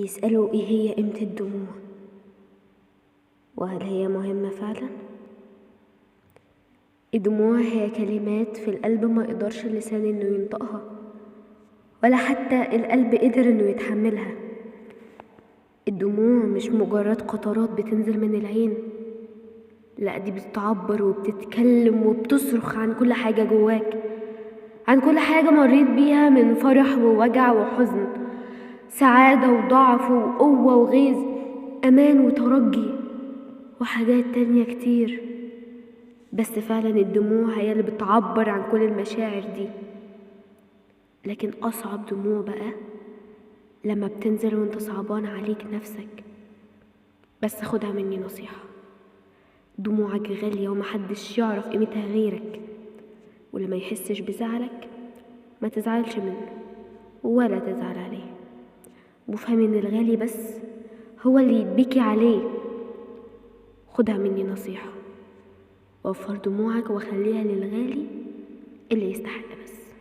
بيسألوا ايه هي قيمة الدموع، وهل هي مهمة فعلا؟ الدموع هي كلمات في القلب ما يقدرش اللسان انه ينطقها، ولا حتى القلب قدر انه يتحملها. الدموع مش مجرد قطرات بتنزل من العين، لا دي بتعبر وبتتكلم وبتصرخ عن كل حاجة جواك، عن كل حاجة مريت بيها من فرح ووجع وحزن، سعادة وضعف وقوة وغيظ، أمان وترجي وحاجات تانية كتير. بس فعلا الدموع هي اللي بتعبر عن كل المشاعر دي. لكن أصعب دموع بقى لما بتنزل وانت صعبان عليك نفسك. بس خدها مني نصيحة، دموعك غالية ومحدش يعرف قيمتها غيرك، واللي ما يحسش بزعلك ما تزعلش منه ولا تزعل عليه، وافهم ان الغالي بس هو اللي يتبكي عليه. خدها مني نصيحة، وفر دموعك وخليها للغالي اللي يستحق بس.